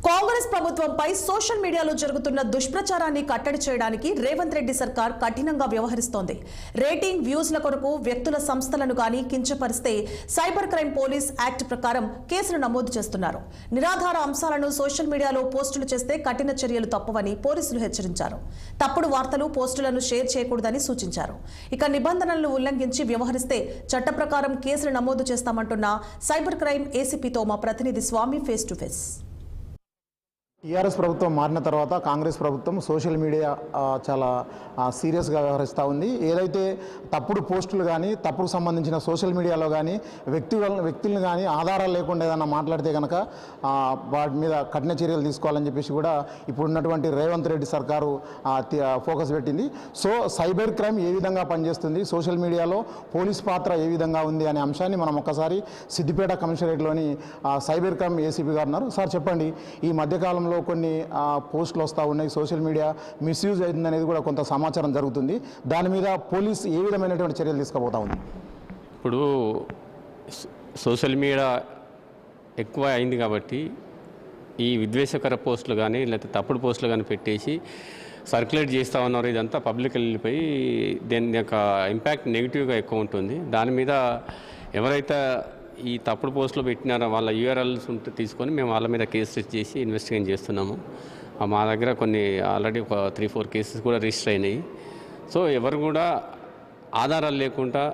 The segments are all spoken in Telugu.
కాంగ్రెస్ ప్రభుత్వంపై సోషల్ మీడియాలో జరుగుతున్న దుష్ప్రచారాన్ని కట్టడి చేయడానికి రేవంత్ రెడ్డి సర్కార్ కఠినంగా వ్యవహరిస్తోంది. రేటింగ్ వ్యూస్ల కొరకు వ్యక్తుల సంస్థలను గాని కించపరిస్తే సైబర్ క్రైమ్ పోలీస్ యాక్ట్ ప్రకారం కేసులు నమోదు చేస్తున్నారు. నిరాధార అంశాలను సోషల్ మీడియాలో పోస్టులు చేస్తే కఠిన చర్యలు తప్పవని పోలీసులు హెచ్చరించారు. తప్పుడు వార్తలు పోస్టులను షేర్ చేయకూడదని సూచించారు. ఇక నిబంధనలను ఉల్లంఘించి వ్యవహరిస్తే చట్ట ప్రకారం కేసులు నమోదు చేస్తామంటున్న సైబర్ క్రైమ్ ఏసీపీతో మా ప్రతినిధి స్వామి ఫేస్ టు ఫేస్. టీఆర్ఎస్ ప్రభుత్వం మారిన తర్వాత కాంగ్రెస్ ప్రభుత్వం సోషల్ మీడియా చాలా సీరియస్గా వ్యవహరిస్తూ ఉంది. ఏదైతే తప్పుడు పోస్టులు కానీ తప్పుడు సంబంధించిన సోషల్ మీడియాలో కానీ వ్యక్తులను కానీ ఆధారాలు లేకుండా ఏదైనా మాట్లాడితే కనుక వాటి మీద కఠిన చర్యలు తీసుకోవాలని చెప్పేసి కూడా ఇప్పుడున్నటువంటి రేవంత్ రెడ్డి సర్కారు ఫోకస్ పెట్టింది. సో సైబర్ క్రైమ్ ఏ విధంగా పనిచేస్తుంది, సోషల్ మీడియాలో పోలీస్ పాత్ర ఏ విధంగా ఉంది అనే అంశాన్ని మనం ఒక్కసారి సిద్దిపేట కమిషనరేట్లోని సైబర్ క్రైమ్ ఏసీపీ గారు ఉన్నారు. సార్ చెప్పండి, ఈ మధ్యకాలంలో కొన్ని పోస్టులు వస్తూ ఉన్నాయి, సోషల్ మీడియా మిస్యూజ్ అవుతుంది అనేది కూడా కొంత సమాచారం జరుగుతుంది. దాని మీద పోలీస్ ఏ విధమైనటువంటి చర్యలు తీసుకోబోతా ఉంది? ఇప్పుడు సోషల్ మీడియా ఎక్కువ అయింది కాబట్టి ఈ విద్వేషకర పోస్టులు కానీ లేకపోతే తప్పుడు పోస్టులు కానీ పెట్టేసి సర్క్యులేట్ చేస్తూ ఉన్నారు. ఇదంతా పబ్లిక్ వెళ్ళిపోయి దీని యొక్క ఇంపాక్ట్ నెగిటివ్గా ఎక్కువ ఉంటుంది. దాని మీద ఎవరైతే ఈ తప్పుడు పోస్టులు పెట్టినారో వాళ్ళ యూఆర్ఎల్స్ ఉంటే తీసుకొని మేము వాళ్ళ మీద కేసు చేసి ఇన్వెస్టిగేట్ చేస్తున్నాము. మా దగ్గర కొన్ని ఆల్రెడీ ఒక 3-4 కేసెస్ కూడా రిజిస్టర్ అయినాయి. సో ఎవరు కూడా ఆధారాలు లేకుండా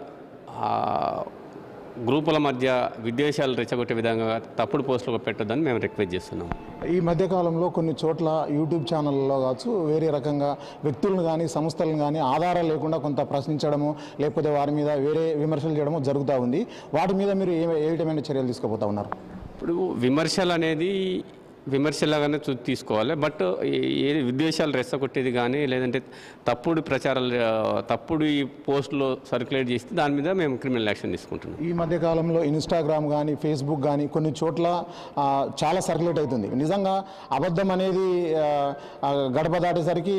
గ్రూపుల మధ్య విద్వేషాలు రెచ్చగొట్టే విధంగా తప్పుడు పోస్టులు పెట్టొద్దని మేము రిక్వెస్ట్ చేస్తున్నాం. ఈ మధ్యకాలంలో కొన్ని చోట్ల యూట్యూబ్ ఛానళ్ళలో కావచ్చు వేరే రకంగా వ్యక్తులను కానీ సంస్థలను కానీ ఆధారాలు లేకుండా కొంత ప్రశ్నించడము లేకపోతే వారి మీద వేరే విమర్శలు చేయడము జరుగుతూ ఉంది. వాటి మీద మీరు ఏ విధమైన చర్యలు తీసుకోబోతా ఉన్నారు? ఇప్పుడు విమర్శలు అనేది విమర్శలాగానే తీసుకోవాలి. బట్ ఏది విద్వేషాలు రెచ్చగొట్టేది కానీ లేదంటే తప్పుడు ప్రచారాలు తప్పుడు ఈ పోస్టులో సర్క్యులేట్ చేస్తే దాని మీద మేము క్రిమినల్ యాక్షన్ తీసుకుంటున్నాం. ఈ మధ్యకాలంలో ఇన్స్టాగ్రామ్ కానీ ఫేస్బుక్ కానీ కొన్ని చోట్ల చాలా సర్క్యులేట్ అవుతుంది. నిజంగా అబద్ధం అనేది గడప దాటేసరికి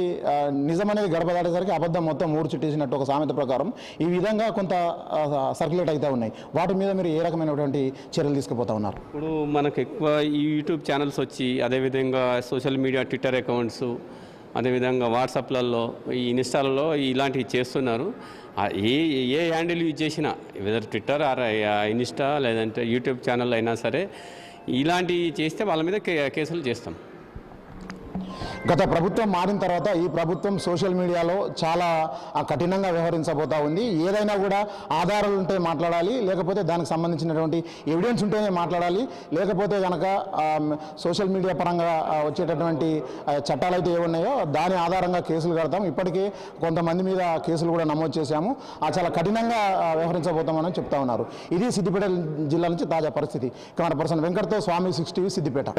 నిజం అనేది గడప దాటేసరికి అబద్ధం మొత్తం ఊరు చుట్టేసినట్టు ఒక సామెత ప్రకారం ఈ విధంగా కొంత సర్క్యులేట్ అవుతూ ఉన్నాయి. వాటి మీద మీరు ఏ రకమైనటువంటి చర్యలు తీసుకుపోతా ఉన్నారు? ఇప్పుడు మనకు ఎక్కువ ఈ యూట్యూబ్ ఛానల్స్ వచ్చి అదేవిధంగా సోషల్ మీడియా ట్విట్టర్ అకౌంట్స్ అదేవిధంగా వాట్సాప్లలో ఈ ఇన్స్టాలలో ఇలాంటివి చేస్తున్నారు. ఏ హ్యాండిల్ యూజ్ చేసినా వెదర్ ట్విట్టర్ ఆర్ ఇన్స్టా లేదంటే యూట్యూబ్ ఛానల్ అయినా సరే ఇలాంటివి చేస్తే వాళ్ళ మీద కేసులు చేస్తాం. గత ప్రభుత్వం మారిన తర్వాత ఈ ప్రభుత్వం సోషల్ మీడియాలో చాలా కఠినంగా వ్యవహరించబోతూ ఉంది. ఏదైనా కూడా ఆధారాలు ఉంటే మాట్లాడాలి, లేకపోతే దానికి సంబంధించినటువంటి ఎవిడెన్స్ ఉంటేనే మాట్లాడాలి. లేకపోతే కనుక సోషల్ మీడియా పరంగా వచ్చేటటువంటి చట్టాలు అయితే ఏమున్నాయో దాని ఆధారంగా కేసులు కడతాం. ఇప్పటికే కొంతమంది మీద కేసులు కూడా నమోదు చేశాము. చాలా కఠినంగా వ్యవహరించబోతామని చెప్తా ఉన్నారు. ఇది సిద్దిపేట జిల్లా నుంచి తాజా పరిస్థితి. కెమెరా పర్సన్ వెంకట్తో స్వామి 6 టీవీ సిద్దిపేట.